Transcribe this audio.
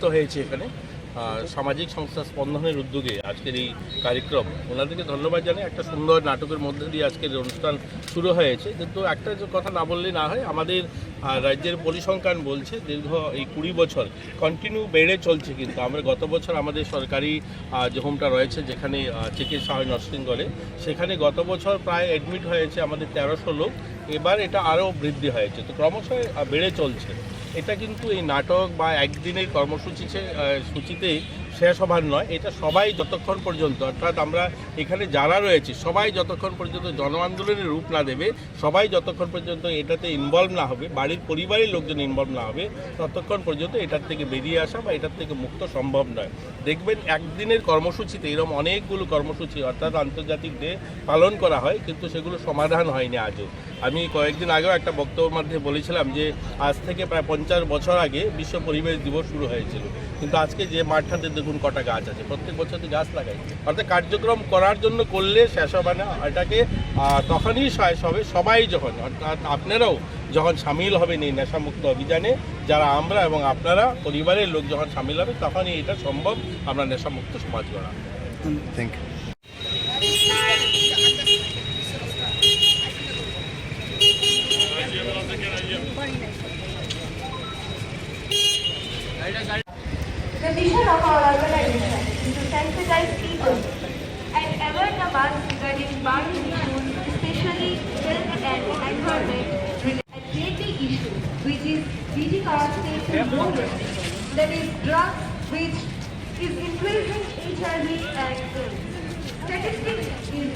হয়েছে এখানে সামাজিক সংস্থা স্পন্দনের উদ্যোগে আজকের এই কার্যক্রম ওনাদেরকে ধন্যবাদ জানাই। একটা সুন্দর নাটকের মধ্যে দিয়ে আজকের অনুষ্ঠান শুরু হয়েছে, কিন্তু একটা যে কথা না বললেই না হয়, আমাদের রাজ্যের পরিসংখ্যান বলছে দীর্ঘ এই 20 বছর কন্টিনিউ বেড়ে চলছে। কিন্তু আমরা গত বছর আমাদের সরকারি যে হোমটা রয়েছে যেখানে চিকিৎসা হয় নরসিংগড়ে, সেখানে গত বছর প্রায় অ্যাডমিট হয়েছে আমাদের 1300 লোক। এবার এটা আরও বৃদ্ধি হয়েছে, তো ক্রমশ বেড়ে চলছে। এটা কিন্তু এই নাটক বা একদিনের কর্মসূচিতে শেষ হবার নয়, এটা সবাই যতক্ষণ পর্যন্ত, অর্থাৎ আমরা এখানে যারা রয়েছে সবাই যতক্ষণ পর্যন্ত জন আন্দোলনের রূপ না দেবে, সবাই যতক্ষণ পর্যন্ত এটাতে ইনভলভ না হবে, বাড়ির পরিবারের লোকজন ইনভলভ না হবে, ততক্ষণ পর্যন্ত এটার থেকে বেরিয়ে আসা বা এটার থেকে মুক্ত সম্ভব নয়। দেখবেন একদিনের কর্মসূচিতে এরকম অনেকগুলো কর্মসূচি অর্থাৎ আন্তর্জাতিক ডে পালন করা হয়, কিন্তু সেগুলো সমাধান হয়নি আজও। আমি কয়েকদিন আগেও একটা বক্তব্যের মধ্যে বলেছিলাম যে আজ থেকে প্রায় 50 বছর আগে বিশ্ব পরিবেশ দিবস শুরু হয়েছিল, কিন্তু আজকে যে মাঠটাতে দেখুন কটা গাছ আছে, প্রত্যেক বছর তো গাছ লাগাই। অর্থাৎ কার্যক্রম করার জন্য করলে শেষ হবে না, এটাকে তখনই শেষ হবে সবাই যখন, অর্থাৎ আপনারাও যখন সামিল হবেন এই নেশামুক্ত অভিযানে, যারা আমরা এবং আপনারা পরিবারের লোক যখন সামিল হবে, তখনই এটা সম্ভব আমরা নেশামুক্ত সমাজ গড়া। Thank you. The mission of our organization is to sensitize people and aware the mass regarding burning issues, especially health and environment related deadly issue, which is DG that is drugs, which is increasing HIV and AIDS. Statistics is